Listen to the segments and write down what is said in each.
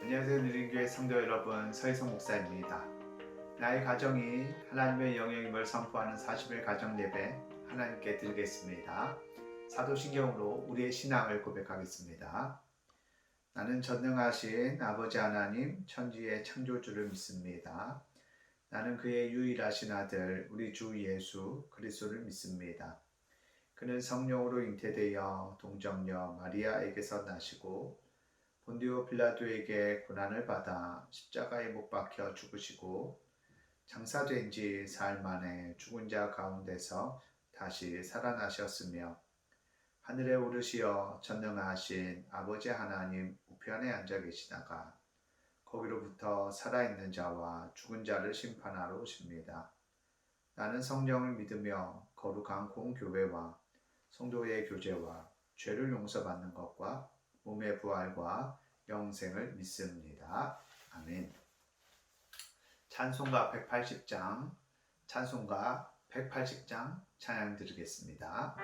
안녕하세요. 느린교회 성도 여러분, 서희성 목사입니다. 나의 가정이 하나님의 영역임을 선포하는 40일 가정 예배 하나님께 드리겠습니다. 사도신경으로 우리의 신앙을 고백하겠습니다. 나는 전능하신 아버지 하나님 천지의 창조주를 믿습니다. 나는 그의 유일하신 아들 우리 주 예수 그리스도를 믿습니다. 그는 성령으로 잉태되어 동정녀 마리아에게서 나시고 본디오 빌라도에게 고난을 받아 십자가에 못 박혀 죽으시고 장사된 지 사흘 만에 죽은 자 가운데서 다시 살아나셨으며 하늘에 오르시어 전능하신 아버지 하나님 우편에 앉아 계시다가 거기로부터 살아있는 자와 죽은 자를 심판하러 오십니다. 나는 성령을 믿으며 거룩한 공교회와 성도의 교제와 죄를 용서받는 것과 몸의 부활과 영생을 믿습니다. 아멘. 찬송가 180장, 찬송가 180장 찬양 드리겠습니다.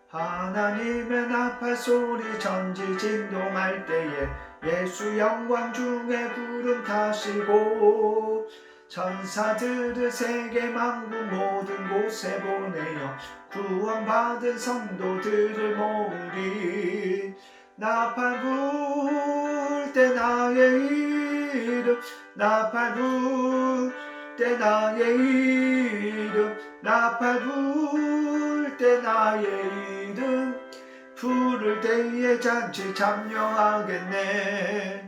하나님의 나팔 소리 전지 진동할 때에 예수 영광 중에 구름 타시고 천사들을 세계 만국 모든 곳에 보내어 구원받은 성도들을 모으리. 나팔 불 때 나의 이름, 나팔 불 때 나의 이름, 나팔 불 때 나의 이름, 부를 때에 잔치 참여하겠네.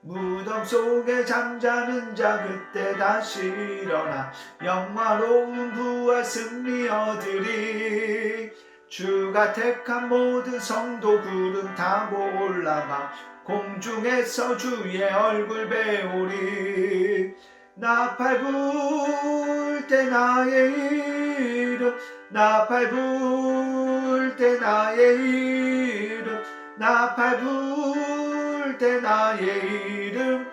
무덤 속에 잠자는 자 그때 다시 일어나 영화로운 부활 승리 얻으리. 주가 택한 모든 성도 구름 타고 올라가 공중에서 주의 얼굴 배우리. 나팔 불 때 나의 이름, 나팔 불 때 나의 이름, 나팔 불 때 나의 이름,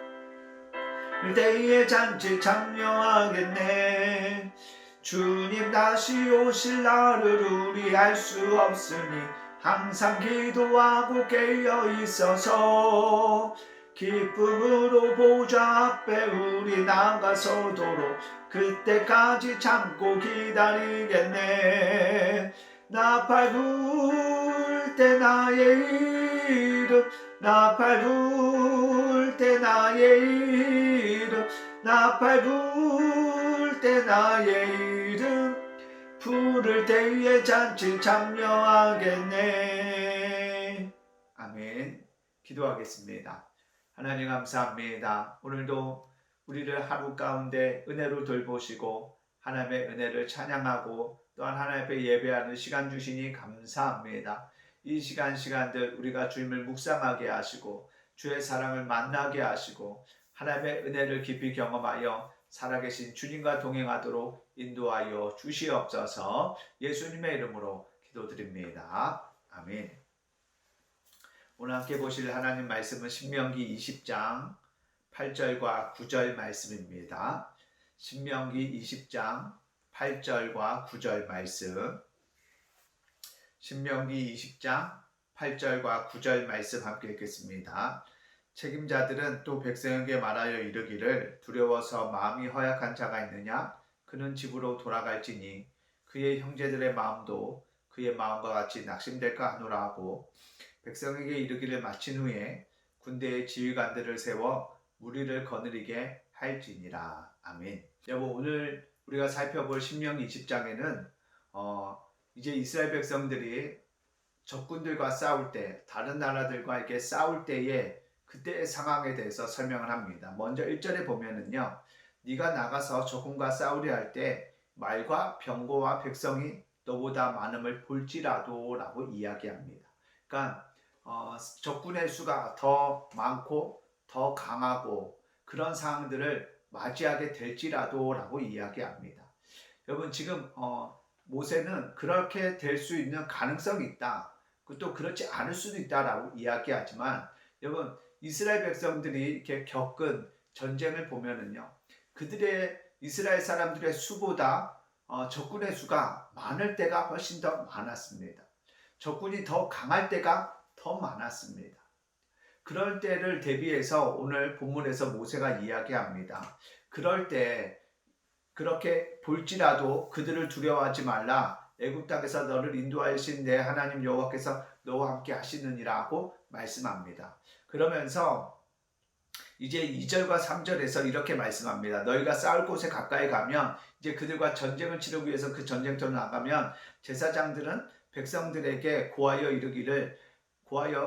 때에 잔치 참여하겠네. 주님 다시 오실 날을 우리 알 수 없으니 항상 기도하고 깨어 있어서 기쁨으로 보좌 앞에 우리 나가서도록 그때까지 참고 기다리겠네. 나팔 불 때 나의 이름, 나팔 불 때 나의 이름, 나팔 불 때 나의 이름, 부를 때에 잔치 참여하겠네. 아멘. 기도하겠습니다. 하나님 감사합니다. 오늘도 우리를 하루 가운데 은혜로 돌보시고 하나님의 은혜를 찬양하고 또한 하나님 앞에 예배하는 시간 주시니 감사합니다. 이 시간들 우리가 주님을 묵상하게 하시고 주의 사랑을 만나게 하시고 하나님의 은혜를 깊이 경험하여 살아계신 주님과 동행하도록 인도하여 주시옵소서. 예수님의 이름으로 기도드립니다. 아멘. 오늘 함께 보실 하나님 말씀은 신명기 20장 8절과 9절 말씀입니다. 신명기 20장 8절과 9절 말씀, 신명기 20장 8절과 9절 말씀 함께 읽겠습니다. 책임자들은 또 백성에게 말하여 이르기를 두려워서 마음이 허약한 자가 있느냐? 그는 집으로 돌아갈지니 그의 형제들의 마음도 그의 마음과 같이 낙심될까 하노라 하고 백성에게 이르기를 마친 후에 군대의 지휘관들을 세워 무리를 거느리게 할지니라. 아멘. 여러분, 오늘 우리가 살펴볼 신명기 20장에는 이제 이스라엘 백성들이 적군들과 싸울 때, 다른 나라들과 이렇게 싸울 때에 그때의 상황에 대해서 설명을 합니다. 먼저 1절에 보면은요, 네가 나가서 적군과 싸우려 할 때 말과 병거와 백성이 너보다 많음을 볼지라도 라고 이야기합니다. 그러니까 적군의 수가 더 많고 더 강하고 그런 상황들을 맞이하게 될지라도 라고 이야기합니다. 여러분, 지금 모세는 그렇게 될 수 있는 가능성이 있다, 또 그렇지 않을 수도 있다라고 이야기하지만, 여러분, 이스라엘 백성들이 이렇게 겪은 전쟁을 보면은요, 그들의 이스라엘 사람들의 수보다 적군의 수가 많을 때가 훨씬 더 많았습니다. 적군이 더 강할 때가 더 많았습니다. 그럴 때를 대비해서 오늘 본문에서 모세가 이야기합니다. 그럴 때 그렇게 볼지라도 그들을 두려워하지 말라. 애굽 땅에서 너를 인도하신 내 하나님 여호와께서 너와 함께 하시느니라고 말씀합니다. 그러면서 이제 2절과 3절에서 이렇게 말씀합니다. 너희가 싸울 곳에 가까이 가면 이제 그들과 전쟁을 치르기 위해서 그 전쟁터로 나가면 제사장들은 백성들에게 고하여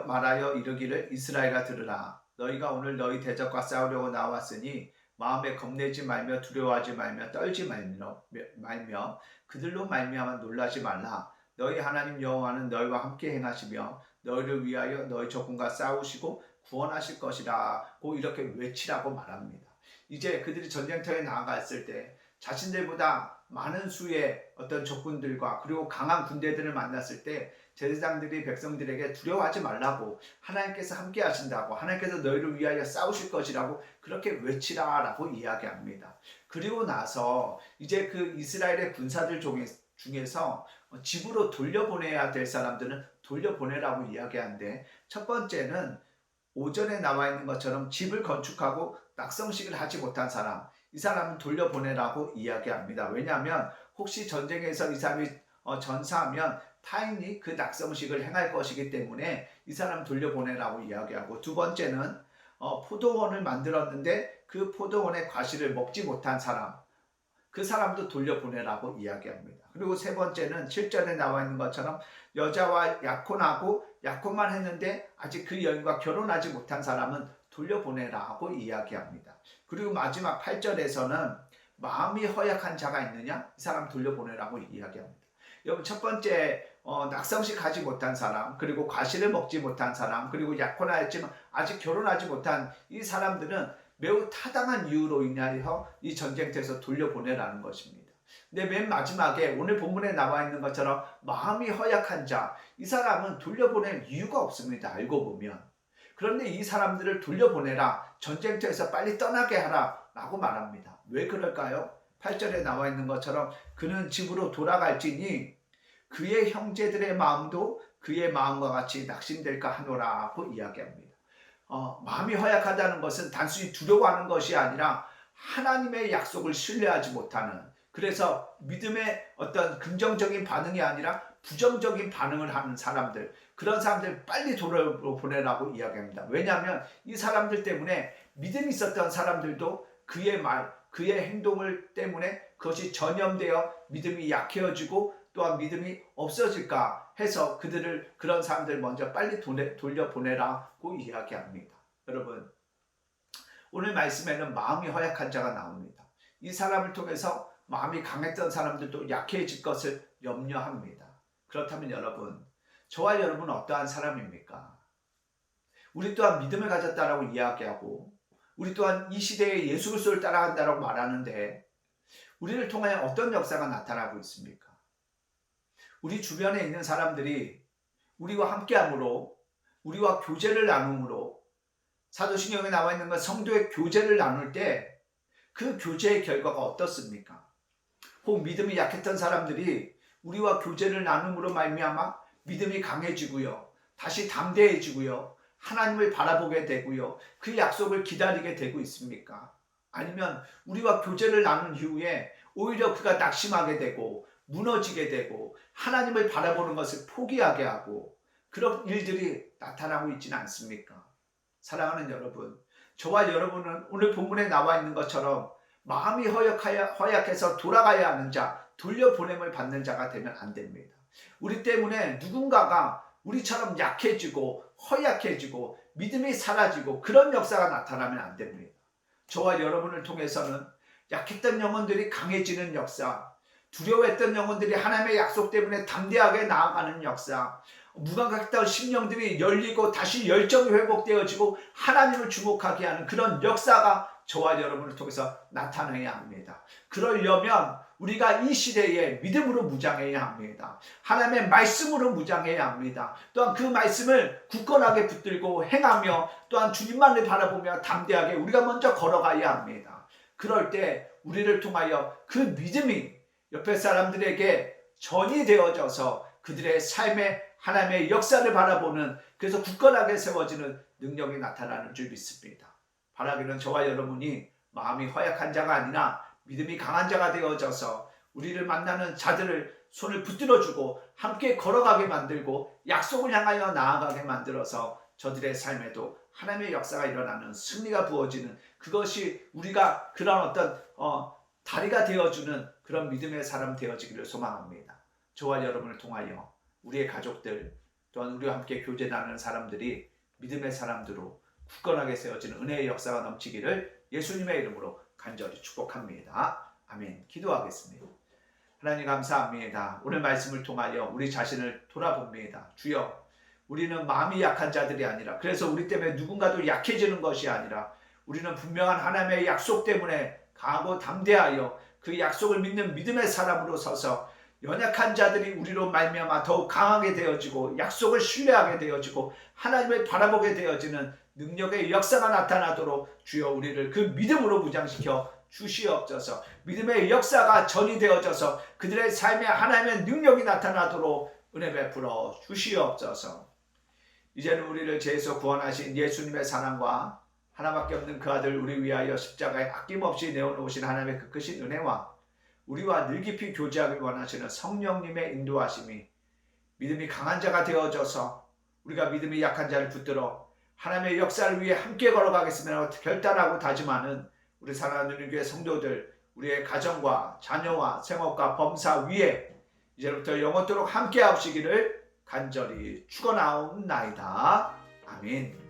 말하여 이르기를 이스라엘아 들으라. 너희가 오늘 너희 대적과 싸우려고 나왔으니 마음에 겁내지 말며 두려워하지 말며 떨지 말며 그들로 말미암아 놀라지 말라. 너희 하나님 여호와는 너희와 함께 행하시며 너희를 위하여 너희 적군과 싸우시고 구원하실 것이라고 이렇게 외치라고 말합니다. 이제 그들이 전쟁터에 나아갔을 때 자신들보다 많은 수의 어떤 적군들과 그리고 강한 군대들을 만났을 때 제사장들이 백성들에게 두려워하지 말라고, 하나님께서 함께 하신다고, 하나님께서 너희를 위하여 싸우실 것이라고 그렇게 외치라라고 이야기합니다. 그리고 나서 이제 그 이스라엘의 군사들 중에서 집으로 돌려보내야 될 사람들은 돌려보내라고 이야기하는데, 첫 번째는 오전에 나와 있는 것처럼 집을 건축하고 낙성식을 하지 못한 사람, 이 사람은 돌려보내라고 이야기합니다. 왜냐하면 혹시 전쟁에서 이 사람이 전사하면 타인이 그 낙성식을 행할 것이기 때문에 이 사람 돌려보내라고 이야기하고, 두 번째는 포도원을 만들었는데 그 포도원의 과실을 먹지 못한 사람, 그 사람도 돌려보내라고 이야기합니다. 그리고 세 번째는 7절에 나와 있는 것처럼 여자와 약혼만 했는데 아직 그 여인과 결혼하지 못한 사람은 돌려보내라고 이야기합니다. 그리고 마지막 8절에서는 마음이 허약한 자가 있느냐? 이 사람 돌려보내라고 이야기합니다. 여러분, 첫 번째 낙성식 하지 못한 사람, 그리고 과실을 먹지 못한 사람, 그리고 약혼하였지만 아직 결혼하지 못한 이 사람들은 매우 타당한 이유로 인하여 이 전쟁터에서 돌려보내라는 것입니다. 근데 맨 마지막에 오늘 본문에 나와 있는 것처럼 마음이 허약한 자, 이 사람은 돌려보낼 이유가 없습니다. 알고 보면. 그런데 이 사람들을 돌려보내라, 전쟁터에서 빨리 떠나게 하라 라고 말합니다. 왜 그럴까요? 8절에 나와 있는 것처럼 그는 집으로 돌아갈지니 그의 형제들의 마음도 그의 마음과 같이 낙심될까 하노라고 이야기합니다. 마음이 허약하다는 것은 단순히 두려워하는 것이 아니라 하나님의 약속을 신뢰하지 못하는, 그래서 믿음의 어떤 긍정적인 반응이 아니라 부정적인 반응을 하는 사람들, 그런 사람들 빨리 돌아보내라고 이야기합니다. 왜냐하면 이 사람들 때문에 믿음이 있었던 사람들도 그의 말, 그의 행동을 때문에 그것이 전염되어 믿음이 약해지고 또한 믿음이 없어질까 해서 그런 사람들 먼저 빨리 돌려보내라고 이야기합니다. 여러분, 오늘 말씀에는 마음이 허약한 자가 나옵니다. 이 사람을 통해서 마음이 강했던 사람들도 약해질 것을 염려합니다. 그렇다면 여러분, 저와 여러분은 어떠한 사람입니까? 우리 또한 믿음을 가졌다라고 이야기하고, 우리 또한 이 시대에 예수 그리스도를 따라간다라고 말하는데, 우리를 통하여 어떤 역사가 나타나고 있습니까? 우리 주변에 있는 사람들이 우리와 함께함으로, 우리와 교제를 나눔으로, 사도신경에 나와 있는 것 성도의 교제를 나눌 때 그 교제의 결과가 어떻습니까? 혹 믿음이 약했던 사람들이 우리와 교제를 나눔으로 말미암아 믿음이 강해지고요, 다시 담대해지고요, 하나님을 바라보게 되고요, 그 약속을 기다리게 되고 있습니까? 아니면 우리와 교제를 나눈 이후에 오히려 그가 낙심하게 되고 무너지게 되고 하나님을 바라보는 것을 포기하게 하고 그런 일들이 나타나고 있지는 않습니까? 사랑하는 여러분, 저와 여러분은 오늘 본문에 나와 있는 것처럼 마음이 허약해서 돌아가야 하는 자, 돌려보냄을 받는 자가 되면 안 됩니다. 우리 때문에 누군가가 우리처럼 약해지고 허약해지고 믿음이 사라지고 그런 역사가 나타나면 안 됩니다. 저와 여러분을 통해서는 약했던 영혼들이 강해지는 역사, 두려워했던 영혼들이 하나님의 약속 때문에 담대하게 나아가는 역사, 무감각했던 심령들이 열리고 다시 열정이 회복되어지고 하나님을 주목하게 하는 그런 역사가 저와 여러분을 통해서 나타나야 합니다. 그러려면 우리가 이 시대에 믿음으로 무장해야 합니다. 하나님의 말씀으로 무장해야 합니다. 또한 그 말씀을 굳건하게 붙들고 행하며 또한 주님만을 바라보며 담대하게 우리가 먼저 걸어가야 합니다. 그럴 때 우리를 통하여 그 믿음이 옆에 사람들에게 전이 되어져서 그들의 삶에 하나님의 역사를 바라보는, 그래서 굳건하게 세워지는 능력이 나타나는 줄 믿습니다. 바라기는 저와 여러분이 마음이 허약한 자가 아니라 믿음이 강한 자가 되어져서 우리를 만나는 자들을 손을 붙들어주고 함께 걸어가게 만들고 약속을 향하여 나아가게 만들어서 저들의 삶에도 하나님의 역사가 일어나는, 승리가 부어지는, 그것이 우리가 그런 어떤 다리가 되어주는 그런 믿음의 사람 되어지기를 소망합니다. 저와 여러분을 통하여 우리의 가족들 또한 우리와 함께 교제 나누는 사람들이 믿음의 사람들로 굳건하게 세워지는 은혜의 역사가 넘치기를 예수님의 이름으로 간절히 축복합니다. 아멘. 기도하겠습니다. 하나님 감사합니다. 오늘 말씀을 통하여 우리 자신을 돌아봅니다. 주여, 우리는 마음이 약한 자들이 아니라, 그래서 우리 때문에 누군가도 약해지는 것이 아니라 우리는 분명한 하나님의 약속 때문에 강하고 담대하여 그 약속을 믿는 믿음의 사람으로 서서 연약한 자들이 우리로 말미암아 더욱 강하게 되어지고 약속을 신뢰하게 되어지고 하나님을 바라보게 되어지는 능력의 역사가 나타나도록 주여 우리를 그 믿음으로 무장시켜 주시옵소서. 믿음의 역사가 전이 되어져서 그들의 삶에 하나님의 능력이 나타나도록 은혜 베풀어 주시옵소서. 이제는 우리를 죄에서 구원하신 예수님의 사랑과 하나밖에 없는 그 아들 우리 위하여 십자가에 아낌없이 내어놓으신 하나님의 그 크신 은혜와 우리와 늘 깊이 교제하길 원하시는 성령님의 인도하심이 믿음이 강한 자가 되어져서 우리가 믿음이 약한 자를 붙들어 하나님의 역사를 위해 함께 걸어가겠으며 결단하고 다짐하는 우리 사랑하는 교회 성도들, 우리의 가정과 자녀와 생업과 범사 위에 이제부터 영원토록 함께 하시기를 간절히 축원하옵나이다. 아멘.